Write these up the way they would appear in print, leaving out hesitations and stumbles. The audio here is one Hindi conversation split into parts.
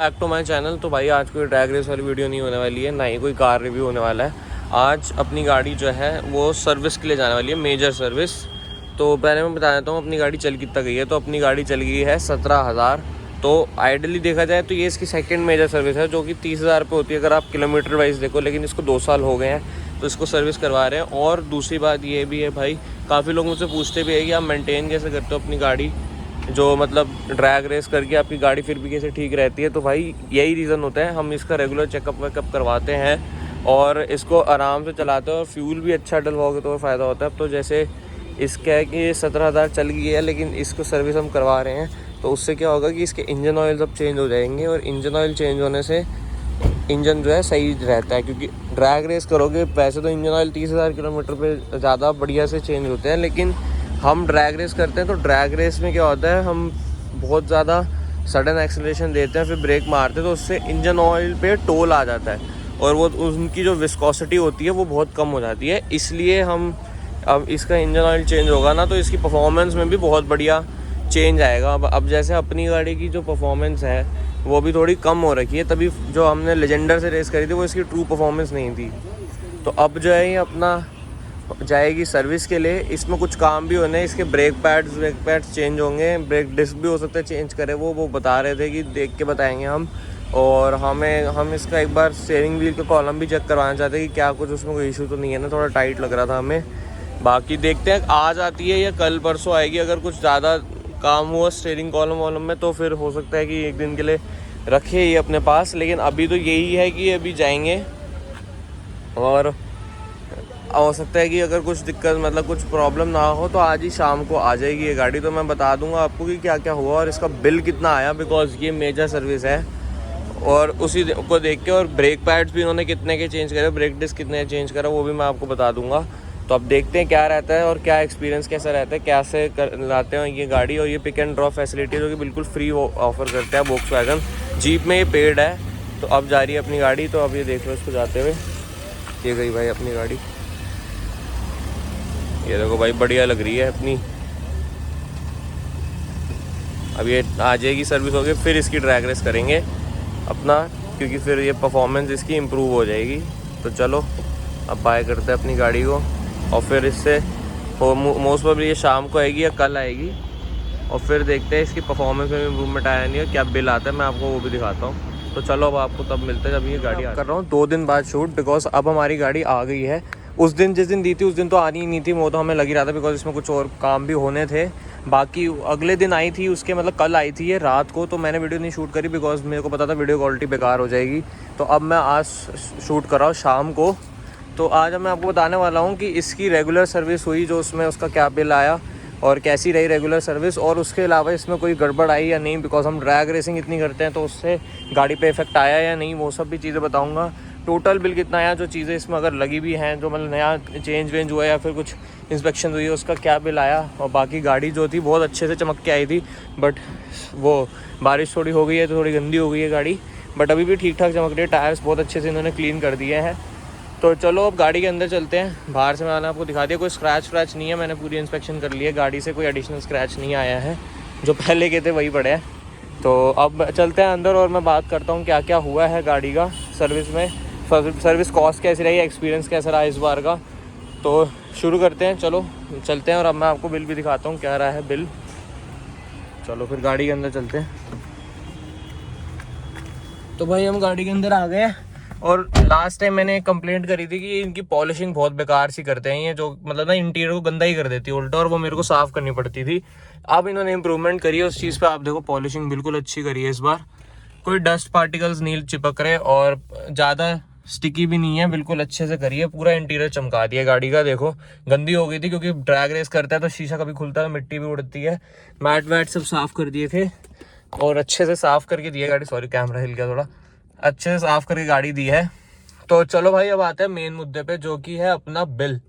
Back to my channel. तो भाई आज कोई ड्रैग रेस वाली वीडियो नहीं होने वाली है, ना ही कोई कार रिव्यू होने वाला है। आज अपनी गाड़ी जो है वो सर्विस के लिए जाने वाली है, मेजर सर्विस। तो पहले मैं बता देता हूँ अपनी गाड़ी चल कितना गई है। तो अपनी गाड़ी चल गई है 17,000। तो आइडली देखा जाए तो ये इसकी सेकंड मेजर सर्विस है, जो कि 30,000 पे होती है अगर आप किलोमीटर वाइज देखो। लेकिन इसको 2 साल हो गए हैं तो इसको सर्विस करवा रहे हैं। और दूसरी बात ये भी है भाई, काफ़ी लोग मुझसे पूछते भी है कि आप मेंटेन कैसे करते हो अपनी गाड़ी, जो मतलब ड्रैग रेस करके आपकी गाड़ी फिर भी कैसे ठीक रहती है। तो भाई यही रीज़न होता है, हम इसका रेगुलर चेकअप वेकअप करवाते हैं और इसको आराम से चलाते हैं। और फ्यूल भी अच्छा डलवाओगे तो फ़ायदा होता है। अब तो जैसे इसका है कि 17,000 चल गई है, लेकिन इसको सर्विस हम करवा रहे हैं। तो उससे क्या होगा कि इसके इंजन ऑयल सब चेंज हो जाएंगे, और इंजन ऑयल चेंज होने से इंजन जो है सही रहता है। क्योंकि ड्रैग रेस करोगे, वैसे तो इंजन ऑयल 30,000 किलोमीटर पे ज़्यादा बढ़िया से चेंज होते हैं, लेकिन हम ड्रैग रेस करते हैं तो ड्रैग रेस में क्या होता है, हम बहुत ज़्यादा सडन एक्सेलरेशन देते हैं, फिर ब्रेक मारते हैं, तो उससे इंजन ऑयल पे टोल आ जाता है और वो उनकी जो विस्कोसिटी होती है वो बहुत कम हो जाती है। इसलिए हम अब इसका इंजन ऑयल चेंज होगा ना, तो इसकी परफॉर्मेंस में भी बहुत बढ़िया चेंज आएगा। अब जैसे अपनी गाड़ी की जो परफॉर्मेंस है वो भी थोड़ी कम हो रखी है, तभी जो हमने लेजेंडर से रेस करी थी वो इसकी ट्रू परफॉर्मेंस नहीं थी। तो अब जो है ये अपना जाएगी सर्विस के लिए। इसमें कुछ काम भी होने हैं, इसके ब्रेक पैड्स चेंज होंगे, ब्रेक डिस्क भी हो सकता है चेंज करे। वो बता रहे थे कि देख के बताएंगे हम। और हम इसका एक बार स्टीयरिंग व्हील का कॉलम भी चेक करवाना चाहते हैं कि क्या कुछ उसमें कोई इशू तो नहीं है ना, थोड़ा टाइट लग रहा था हमें। बाकी देखते हैं आज आती है या कल परसों आएगी। अगर कुछ ज़्यादा काम हुआ स्टीयरिंग कॉलम वॉलम में तो फिर हो सकता है कि एक दिन के लिए रखे ये अपने पास। लेकिन अभी तो यही है कि अभी जाएंगे, और हो सकता है कि अगर कुछ दिक्कत मतलब कुछ प्रॉब्लम ना हो तो आज ही शाम को आ जाएगी ये गाड़ी। तो मैं बता दूंगा आपको कि क्या क्या हुआ और इसका बिल कितना आया, बिकॉज ये मेजर सर्विस है। और उसी को देख के, और ब्रेक पैड्स भी इन्होंने कितने के चेंज करे, ब्रेक डिस्क कितने चेंज करा, वो भी मैं आपको बता दूंगा। तो अब देखते हैं क्या रहता है और क्या एक्सपीरियंस कैसा रहता है, कैसे लाते हैं ये गाड़ी। और ये पिक एंड ड्रॉप फैसिलिटी जो कि बिल्कुल फ्री ऑफर करता है वोक्सवैगन। जीप में ये पेड है। तो अब जा रही है अपनी गाड़ी। तो अब ये देख लो इसको जाते हुए, ये गई भाई अपनी गाड़ी। ये देखो भाई बढ़िया लग रही है अपनी। अब ये आ जाएगी सर्विस होगी, फिर इसकी ड्रैग रेस करेंगे अपना, क्योंकि फिर ये परफॉर्मेंस इसकी इम्प्रूव हो जाएगी। तो चलो अब बाय करते हैं अपनी गाड़ी को, और फिर इससे मोस्ट प्रोबेबली ये शाम को आएगी या कल आएगी। और फिर देखते हैं इसकी परफॉर्मेंस में इम्प्रूवमेंट आया नहीं है, क्या बिल आता है, मैं आपको वो भी दिखाता हूँ। तो चलो अब आपको तब मिलते हैं जब ये गाड़ी कर रहा हूँ 2 दिन बाद शूट, बिकॉज अब हमारी गाड़ी आ गई है। उस दिन जिस दिन दी थी उस दिन तो आनी ही नहीं थी, वो तो हमें लग ही रहा था, बिकॉज इसमें कुछ और काम भी होने थे। बाकी अगले दिन आई थी, उसके मतलब कल आई थी ये रात को। तो मैंने वीडियो नहीं शूट करी बिकॉज मेरे को पता था वीडियो क्वालिटी बेकार हो जाएगी। तो अब मैं आज शूट कर रहा हूँ शाम को। तो आज मैं आपको बताने वाला हूँ कि इसकी रेगुलर सर्विस हुई, जो उसमें उसका क्या बिल आया और कैसी रही रेगुलर सर्विस, और उसके अलावा इसमें कोई गड़बड़ आई या नहीं, बिकॉज हम ड्रैग रेसिंग इतनी करते हैं तो उससे गाड़ी पे इफेक्ट आया या नहीं, वो सब भी चीज़ें बताऊंगा। टोटल बिल कितना आया, जो चीज़ें इसमें अगर लगी भी हैं, जो मतलब नया चेंज वेंज हुआ या फिर कुछ इंस्पेक्शन हुई है, उसका क्या बिल आया। और बाकी गाड़ी जो थी बहुत अच्छे से चमक के आई थी, बट वो बारिश थोड़ी हो गई है तो थोड़ी गंदी हो गई है गाड़ी, बट अभी भी ठीक ठाक चमक रही है। टायर्स बहुत अच्छे से इन्होंने क्लीन कर दिए हैं। तो चलो अब गाड़ी के अंदर चलते हैं। बाहर से मैंने आपको दिखा दिया, कोई स्क्रैच व्रैच नहीं है, मैंने पूरी इंस्पेक्शन कर ली है, गाड़ी से कोई एडिशनल स्क्रैच नहीं आया है, जो पहले के थे वही पड़े हैं। तो अब चलते हैं अंदर और मैं बात करता हूँ क्या क्या हुआ है गाड़ी का सर्विस में, सर्विस कॉस्ट कैसी रही, एक्सपीरियंस कैसा रहा इस बार का। तो शुरू करते हैं, चलो चलते हैं। और अब मैं आपको बिल भी दिखाता हूँ क्या रहा है बिल। चलो फिर गाड़ी के अंदर चलते हैं। तो भाई हम गाड़ी के अंदर आ गए हैं। और लास्ट टाइम मैंने कंप्लेंट करी थी कि इनकी पॉलिशिंग बहुत बेकार सी करते हैं ये, जो मतलब ना इंटीरियर को गंदा ही कर देती है उल्टा, और वो मेरे को साफ़ करनी पड़ती थी। अब इन्होंने इंप्रूवमेंट करी है उस चीज़ पे। आप देखो पॉलिशिंग बिल्कुल अच्छी करी है इस बार, कोई डस्ट पार्टिकल्स नहीं चिपक रहे और ज़्यादा स्टिकी भी नहीं है, बिल्कुल अच्छे से करी है। पूरा इंटीरियर चमका दिया गाड़ी का। देखो गंदी हो गई थी क्योंकि ड्रैग रेस करता है तो शीशा कभी खुलता है, मिट्टी भी उड़ती है। मैट वैट सब साफ़ कर दिए थे और अच्छे से साफ़ करके दी है गाड़ी। सॉरी कैमरा हिल गया थोड़ा, अच्छे से साफ़ करके गाड़ी दी है। तो चलो भाई अब आते हैं मेन मुद्दे पे, जो कि है अपना बिल।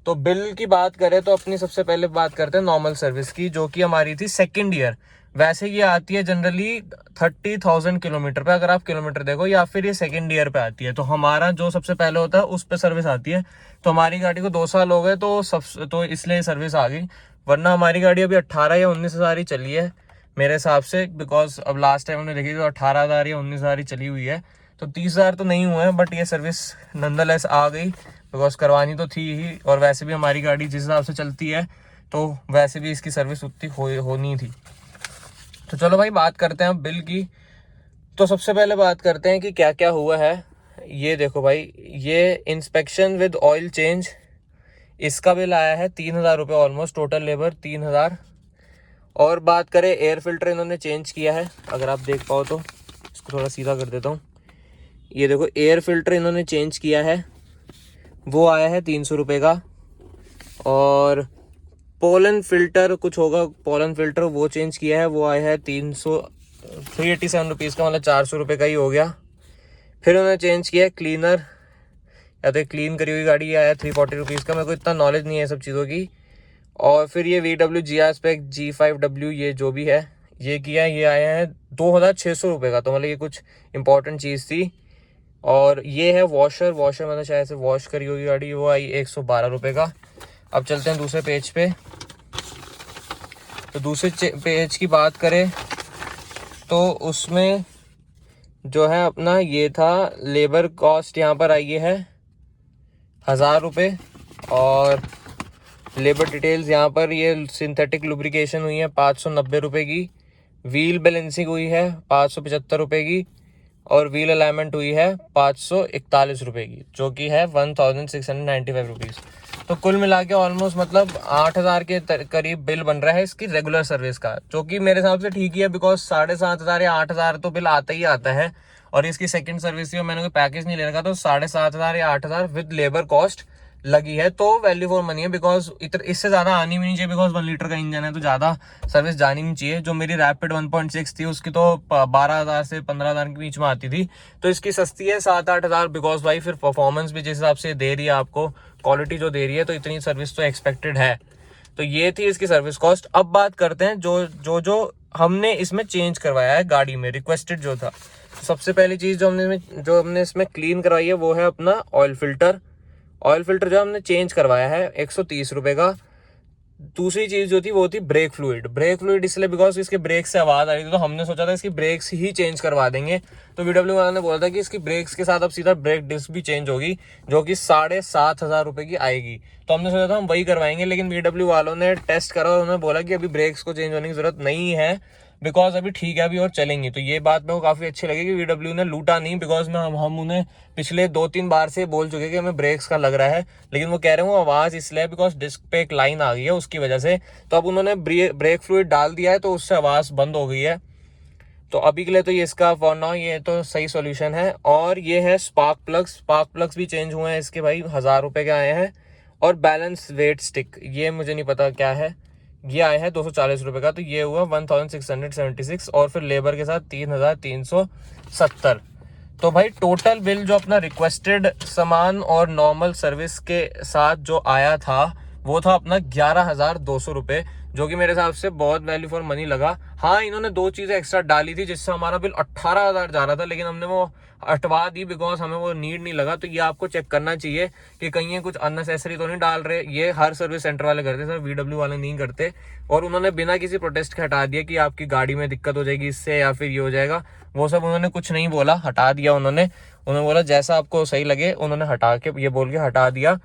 तो बिल की बात करें तो अपनी सबसे पहले बात करते हैं नॉर्मल सर्विस की, जो कि हमारी थी सेकंड ईयर। वैसे ये आती है जनरली 30,000 किलोमीटर पे, अगर आप किलोमीटर देखो, या फिर ये सेकंड ईयर पे आती है। तो हमारा जो सबसे पहले होता है उस पे सर्विस आती है। तो हमारी गाड़ी को 2 साल हो गए तो इसलिए सर्विस आ गई, वरना हमारी गाड़ी अभी 18 या 19 हज़ार ही चली है। मेरे हिसाब से, बिकॉज अब लास्ट टाइम हमने देखी तो 18,000 या 19,000 ही चली हुई है, तो 30,000 तो नहीं हुए हैं, बट ये सर्विस नंदरलेस आ गई बिकॉज करवानी तो थी ही, और वैसे भी हमारी गाड़ी जिस हिसाब से चलती है तो वैसे भी इसकी सर्विस उतनी होनी थी। तो चलो भाई बात करते हैं अब बिल की। तो सबसे पहले बात करते हैं कि क्या क्या हुआ है। ये देखो भाई, ये इंस्पेक्शन विद ऑयल चेंज, इसका बिल आया है 3,000 रुपये ऑलमोस्ट, टोटल लेबर 3,000। और बात करें एयर फिल्टर इन्होंने चेंज किया है, अगर आप देख पाओ तो इसको थोड़ा सीधा कर देता हूँ। ये देखो एयर फिल्टर इन्होंने चेंज किया है, वो आया है 300 रुपये का। और पोलन फिल्टर कुछ होगा, पोलन फिल्टर वो चेंज किया है, वो आया है 387 रुपीज़ का, मतलब 400 रुपये का ही हो गया। फिर उन्होंने चेंज किया क्लीनर, या तो क्लीन करी हुई गाड़ी आया 340 रुपीज़ का, मेरे को इतना नॉलेज नहीं है सब चीज़ों की। और फिर ये VW GR स्पेक G5W ये जो भी है ये किया, ये आया है 2,600 रुपये का, तो मतलब ये कुछ इंपॉर्टेंट चीज़ थी। और ये है वॉशर मतलब शायद से वॉश करी हुई गाड़ी, वो आई 112 रुपये का। अब चलते हैं दूसरे पेज पे। तो दूसरे पेज की बात करें तो उसमें जो है अपना ये था लेबर कॉस्ट, यहाँ पर आई है 1,000 रुपये। और लेबर डिटेल्स यहाँ पर ये सिंथेटिक लुब्रिकेशन हुई है 590 रुपये की, व्हील बैलेंसिंग हुई है 575 रुपये की, और व्हील अलाइनमेंट हुई है 541 रुपये की, जो कि है 1,695 रुपीज़। तो कुल मिला के ऑलमोस्ट मतलब 8,000 के करीब बिल बन रहा है इसकी रेगुलर सर्विस का, जो कि मेरे हिसाब से ठीक ही है, बिकॉज 7,500 या 8,000 तो बिल आता ही आता है। और इसकी सेकंड सर्विस थी और मैंने कोई पैकेज नहीं ले रखा, तो 7,500 या 8,000 विद लेबर कॉस्ट लगी है, तो वैल्यू फॉर मनी है। बिकॉज इससे ज़्यादा आनी भी नहीं चाहिए, बिकॉज 1 लीटर का इंजन है तो ज़्यादा सर्विस जानी नहीं चाहिए। जो मेरी रैपिड 1.6 थी उसकी तो 12,000 से 15,000 के बीच में आती थी, तो इसकी सस्ती है 7-8,000, बिकॉज भाई फिर परफॉर्मेंस भी जिस हिसाब से दे रही है आपको, क्वालिटी जो दे रही है, तो इतनी सर्विस तो एक्सपेक्टेड है। तो ये थी इसकी सर्विस कॉस्ट। अब बात करते हैं जो हमने इसमें चेंज करवाया है गाड़ी में, रिक्वेस्टेड जो था। सबसे पहली चीज़ जो हमने इसमें क्लीन करवाई है वो है अपना ऑयल फिल्टर। ऑयल फिल्टर जो हमने चेंज करवाया है 130 रुपये का। दूसरी चीज़ जो थी वो थी ब्रेक फ्लूइड इसलिए बिकॉज इसके ब्रेक से आवाज़ आ रही थी, तो हमने सोचा था इसकी ब्रेक्स ही चेंज करवा देंगे। तो VW वाला ने बोला था कि इसकी ब्रेक्स के साथ अब सीधा ब्रेक डिस्क भी चेंज होगी, जो कि 7,500 रुपये की आएगी। तो हमने सोचा था हम वही करवाएंगे, लेकिन VW वालों ने टेस्ट करा और उन्होंने बोला कि अभी ब्रेक्स को चेंज होने की जरूरत नहीं है, बिकॉज अभी ठीक है अभी और चलेंगी। तो ये बात मेरे को काफ़ी अच्छी लगी कि VW ने लूटा नहीं, बिकॉज में हम उन्हें पिछले 2-3 बार से बोल चुके कि हमें ब्रेक्स का लग रहा है, लेकिन वो कह रहे हैं वो आवाज़ इसलिए है बिकॉज डिस्क पे एक लाइन आ गई है उसकी वजह से। तो अब उन्होंने ब्रेक फ्लूइड डाल दिया है, तो उससे आवाज़ बंद हो गई है। तो अभी के लिए तो ये इसका फॉर नाउ ये तो सही सॉल्यूशन है। और ये है स्पार्क प्लग्स भी चेंज हुए हैं इसके भाई, 1,000 रुपये के आए हैं। और बैलेंस वेट स्टिक, ये मुझे नहीं पता क्या है, ये आया है 240 रुपये का, तो ये हुआ 1,676। और फिर लेबर के साथ 3,370। तो भाई टोटल बिल जो अपना रिक्वेस्टेड सामान और नॉर्मल सर्विस के साथ जो आया था वो था अपना 11,200 रुपये, जो कि मेरे हिसाब से बहुत वैल्यू फॉर मनी लगा। हाँ, इन्होंने 2 चीज़ें एक्स्ट्रा डाली थी जिससे हमारा बिल 18,000 जा रहा था, लेकिन हमने वो हटवा दी बिकॉज हमें वो नीड नहीं लगा। तो ये आपको चेक करना चाहिए कि कहीं ये कुछ अननेसेसरी तो नहीं डाल रहे। ये हर सर्विस सेंटर वाले करते सर, VW वाले नहीं करते। और उन्होंने बिना किसी प्रोटेस्ट के हटा दिया कि आपकी गाड़ी में दिक्कत हो जाएगी इससे या फिर ये हो जाएगा, वो सब उन्होंने कुछ नहीं बोला, हटा दिया उन्होंने बोला जैसा आपको सही लगे, उन्होंने हटा के ये बोल के हटा दिया।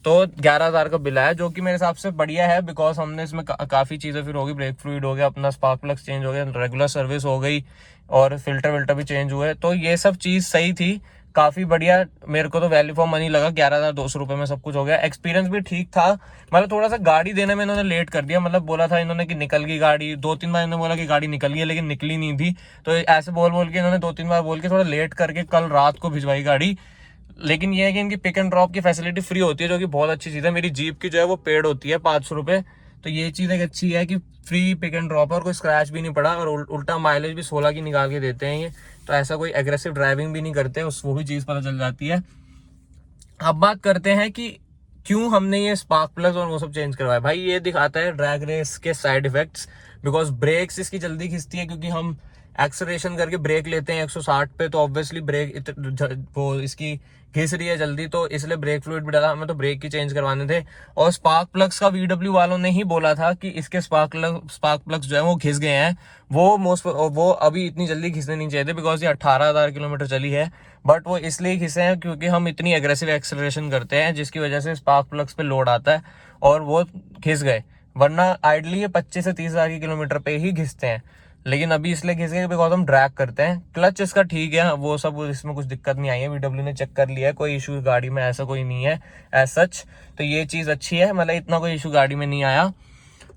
तो 11,000 का बिल आया, जो कि मेरे हिसाब से बढ़िया है, बिकॉज हमने इसमें काफ़ी चीज़ें फिर होगी, ब्रेक फ्लूइड हो गया, अपना स्पार्क प्लग चेंज हो गया, रेगुलर सर्विस हो गई, और फिल्टर विल्टर भी चेंज हुए। तो ये सब चीज़ सही थी, काफ़ी बढ़िया। मेरे को तो वैल्यू फॉर मनी लगा, 11,200 रुपये में सब कुछ हो गया। एक्सपीरियंस भी ठीक था, मतलब थोड़ा सा गाड़ी देने में इन्होंने लेट कर दिया, मतलब बोला था इन्होंने कि निकल गई गाड़ी, 2-3 बार इन्होंने बोला कि गाड़ी निकल गई, लेकिन निकली नहीं थी। तो ऐसे बोल के इन्होंने 2-3 बार बोल के थोड़ा लेट करके कल रात को भिजवाई गाड़ी। लेकिन ये है कि इनकी पिक एंड ड्रॉप की फैसिलिटी फ्री होती है, जो कि बहुत अच्छी चीज़ है। मेरी जीप की जो है वो पेड होती है 500 रुपये, तो ये चीज़ एक अच्छी है कि फ्री पिक एंड ड्रॉप है और कोई स्क्रैच भी नहीं पड़ा, और उल्टा माइलेज भी 16 की निकाल के देते हैं ये। तो ऐसा कोई एग्रेसिव ड्राइविंग भी नहीं करते, वो भी चीज़ पता चल जाती है। अब बात करते हैं कि क्यों हमने ये स्पार्क प्लग और वो सब चेंज करवाया। भाई ये दिखाता है ड्रैग रेस के साइड इफेक्ट्स, बिकॉज ब्रेक्स इसकी जल्दी खिंचती है, क्योंकि हम एक्सेलरेशन करके ब्रेक लेते हैं 160 पे, तो ऑब्वियसली ब्रेक वो इसकी घिस रही है जल्दी, तो इसलिए ब्रेक फ्लूइड भी डाला। हमें तो ब्रेक की चेंज करवाने थे। और स्पार्क प्लग्स का VW वालों ने ही बोला था कि इसके स्पार्क प्लग्स जो है वो घिस गए हैं। वो अभी इतनी जल्दी घिसने नहीं चाहिए थे, बिकॉज ये 18,000 किलोमीटर चली है। बट वो इसलिए घिसे हैं क्योंकि हम इतनी एग्रेसिव एक्सेलरेशन करते हैं, जिसकी वजह से स्पार्क प्लग्स पे लोड आता है और वो घिस गए। वरना आइडली ये 25 से 30,000 की किलोमीटर पे ही घिसते हैं, लेकिन अभी इसलिए घिस गए बिकॉज हम ड्रैग करते हैं। क्लच इसका ठीक है, वो सब, इसमें कुछ दिक्कत नहीं आई है। VW ने चेक कर लिया है, कोई इशू गाड़ी में ऐसा कोई नहीं है एज सच। तो ये चीज़ अच्छी है, मतलब इतना कोई इशू गाड़ी में नहीं आया।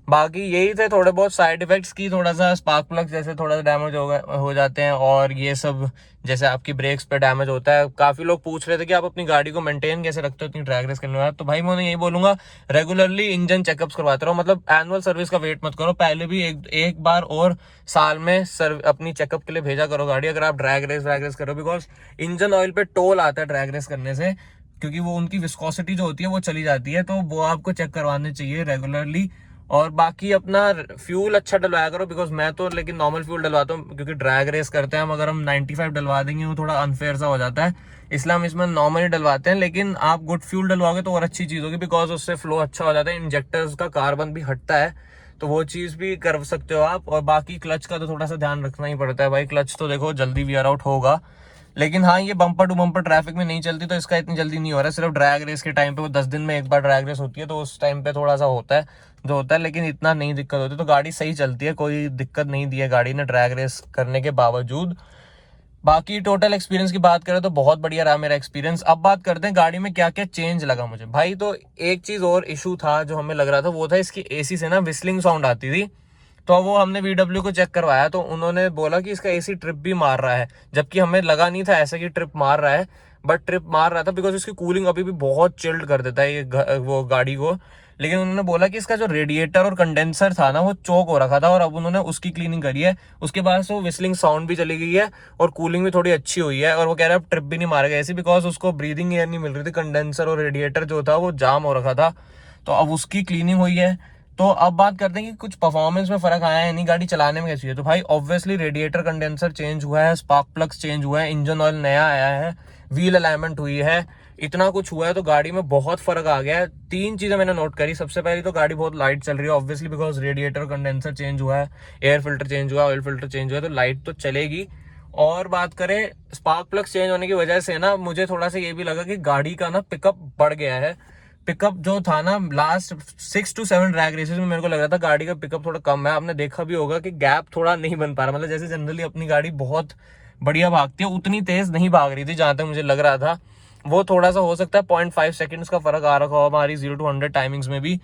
बाकी यही थे थोड़े बहुत साइड इफेक्ट्स की, थोड़ा सा स्पार्क प्लग जैसे थोड़ा सा डैमेज हो जाते हैं, और ये सब जैसे आपकी ब्रेक्स पे डैमेज होता है। काफ़ी लोग पूछ रहे थे कि आप अपनी गाड़ी को मेंटेन कैसे रखते हो इतनी ड्रैग रेस करने के बाद। तो भाई मैं उन्हें यही बोलूंगा, रेगुलरली इंजन चेकअप्स करवाते रहो। मतलब एनुअल सर्विस का वेट मत करो, पहले भी एक बार और साल में अपनी चेकअप के लिए भेजा करो गाड़ी, अगर आप ड्रैग रेस करो। बिकॉज इंजन ऑयल पे टोल आता है ड्रैग रेस करने से, क्योंकि वो उनकी विस्कोसिटी जो होती है वो चली जाती है, तो वो आपको चेक करवाने चाहिए रेगुलरली। और बाकी अपना फ्यूल अच्छा डलवाया करो, बिकॉज मैं तो लेकिन नॉर्मल फ्यूल डलवाता हूँ, क्योंकि ड्रैग रेस करते हैं हम। अगर हम 95 डलवा देंगे वो थोड़ा अनफेयर सा हो जाता है, इसलिए हम इसमें नॉर्मली डलवाते हैं। लेकिन आप गुड फ्यूल डलवाओगे तो और अच्छी चीज़ होगी, बिकॉज उससे फ्लो अच्छा हो जाता है, इंजेक्टर्स का कार्बन भी हटता है, तो वो चीज़ भी कर सकते हो आप। और बाकी क्लच का तो थोड़ा सा ध्यान रखना ही पड़ता है भाई, क्लच तो देखो जल्दी वियर आउट होगा। लेकिन हाँ, ये बम्पर टू बम्पर ट्रैफिक में नहीं चलती, तो इसका इतनी जल्दी नहीं हो रहा है। सिर्फ ड्रैग रेस के टाइम पे, वो 10 दिन में एक बार ड्रैग रेस होती है, तो उस टाइम पे थोड़ा सा होता है, लेकिन इतना नहीं दिक्कत होती। तो गाड़ी सही चलती है, कोई दिक्कत नहीं दी है गाड़ी ने ड्रैग रेस करने के बावजूद। बाकी टोटल एक्सपीरियंस की बात करें तो बहुत बढ़िया रहा मेरा एक्सपीरियंस। अब बात करते हैं गाड़ी में क्या क्या चेंज लगा मुझे भाई। तो एक चीज़ और इशू था जो हमें लग रहा था, वो था इसकी AC से ना विस्लिंग साउंड आती थी। तो वो हमने VW को चेक करवाया, तो उन्होंने बोला कि इसका AC ट्रिप भी मार रहा है, जबकि हमें लगा नहीं था ऐसा कि ट्रिप मार रहा है, बट ट्रिप मार रहा था, बिकॉज इसकी कूलिंग अभी भी बहुत चिल्ड कर देता है ये वो गाड़ी को। लेकिन उन्होंने बोला कि इसका जो रेडिएटर और कंडेंसर था ना वो चोक हो रखा था, और अब उन्होंने उसकी क्लीनिंग करी है। उसके बाद से वो विस्लिंग साउंड भी चली गई है और कूलिंग भी थोड़ी अच्छी हुई है। और वो कह रहा है अब ट्रिप भी नहीं मारेगा ऐसी, बिकॉज उसको ब्रीदिंग एयर नहीं मिल रही थी, कंडेंसर और रेडिएटर जो था वो जाम हो रखा था। तो अब उसकी क्लीनिंग हुई है। तो अब बात करते हैं कि कुछ परफॉर्मेंस में फर्क आया है नहीं, गाड़ी चलाने में कैसी है। तो भाई ऑब्वियसली रेडिएटर कंडेंसर चेंज हुआ है, स्पार्क प्लग्स चेंज हुआ है, इंजन ऑयल नया आया है, व्हील अलाइनमेंट हुई है, इतना कुछ हुआ है। तो गाड़ी में बहुत फर्क आ गया है। 3 चीजें मैंने नोट करी। सबसे पहले तो गाड़ी बहुत लाइट चल रही है, obviously because radiator condenser change हुआ है, एयर फिल्टर चेंज हुआ है, ऑयल फिल्टर चेंज हुआ है, तो लाइट तो चलेगी। और बात करें स्पार्क प्लग चेंज होने की वजह से ना, मुझे थोड़ा सा ये भी लगा कि गाड़ी का ना पिकअप बढ़ गया है। पिकअप जो था ना लास्ट 6 to 7 ड्रैग रेसेस में, मेरे को लग रहा था गाड़ी का पिकअप थोड़ा कम है। आपने देखा भी होगा कि गैप थोड़ा नहीं बन पा रहा, मतलब जैसे जनरली अपनी गाड़ी बहुत बढ़िया भागती है उतनी तेज नहीं भाग रही थी, जहां तक मुझे लग रहा था। वो थोड़ा सा हो सकता है 0.5 सेकंड्स का फर्क आ रखा हो हमारी 0 to 100 टाइमिंग्स में भी।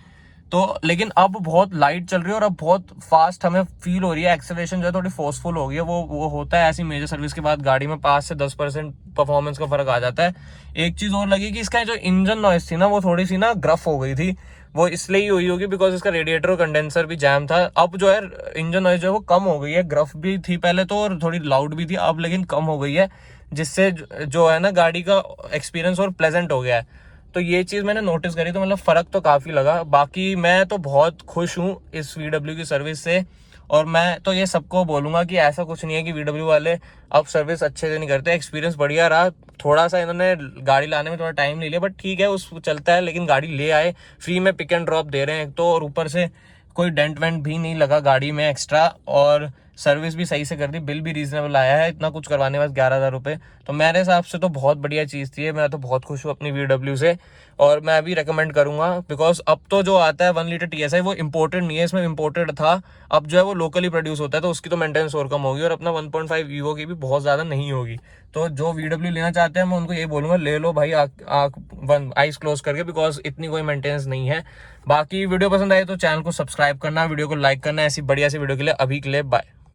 तो लेकिन अब बहुत लाइट चल रही है और अब बहुत फास्ट हमें फील हो रही है। एक्सेलरेशन जो है थोड़ी फोर्सफुल हो गई है। वो होता है ऐसी मेजर सर्विस के बाद गाड़ी में 5 से 10% परफॉर्मेंस का फर्क आ जाता है। एक चीज और लगी कि इसका जो इंजन नॉइस थी ना वो थोड़ी सी ना ग्रफ हो गई थी। वो इसलिए ही हुई होगी बिकॉज इसका रेडिएटर और कंडेंसर भी जैम था। अब जो है इंजन नॉइस जो है वो कम हो गई है। ग्रफ भी थी पहले तो और थोड़ी लाउड भी थी, अब लेकिन कम हो गई है, जिससे जो है ना गाड़ी का एक्सपीरियंस और प्लेजेंट हो गया है। तो ये चीज़ मैंने नोटिस करी, तो मतलब फ़र्क तो काफ़ी लगा। बाकी मैं तो बहुत खुश हूँ इस VW की सर्विस से। और मैं तो ये सबको बोलूँगा कि ऐसा कुछ नहीं है कि VW वाले अब सर्विस अच्छे से नहीं करते। एक्सपीरियंस बढ़िया रहा। थोड़ा सा इन्होंने गाड़ी लाने में थोड़ा टाइम ले लिया, बट ठीक है, उस चलता है। लेकिन गाड़ी ले आए, फ्री में पिक एंड ड्रॉप दे रहे हैं एक तो, और ऊपर से कोई डेंट वेंट भी नहीं लगा गाड़ी में एक्स्ट्रा, और सर्विस भी सही से कर दी। बिल भी रीजनेबल आया है, इतना कुछ करवाने के बाद 11,000 रुपये। तो मेरे हिसाब से तो बहुत बढ़िया चीज़ थी। मैं तो बहुत खुश हूँ अपनी VW से, और मैं भी रेकमेंड करूँगा। बिकॉज अब तो जो आता है 1 लीटर TSI वो इम्पोर्टेड नहीं है, इसमें इम्पोर्टेड था। अब जो है वो लोकली प्रोड्यूस होता है, तो उसकी तो मेंटेनेंस और कम होगी, और अपना 1.5 ईवो की भी बहुत ज़्यादा नहीं होगी। तो जो VW लेना चाहते हैं मैं उनको ये बोलूँगा, ले लो भाई आइज क्लोज करके, बिकॉज इतनी कोई मेंटेनेंस नहीं है। बाकी वीडियो पसंद आए तो चैनल को सब्सक्राइब करना, वीडियो को लाइक करना। ऐसी बढ़िया सी वीडियो के लिए अभी के लिए बाय।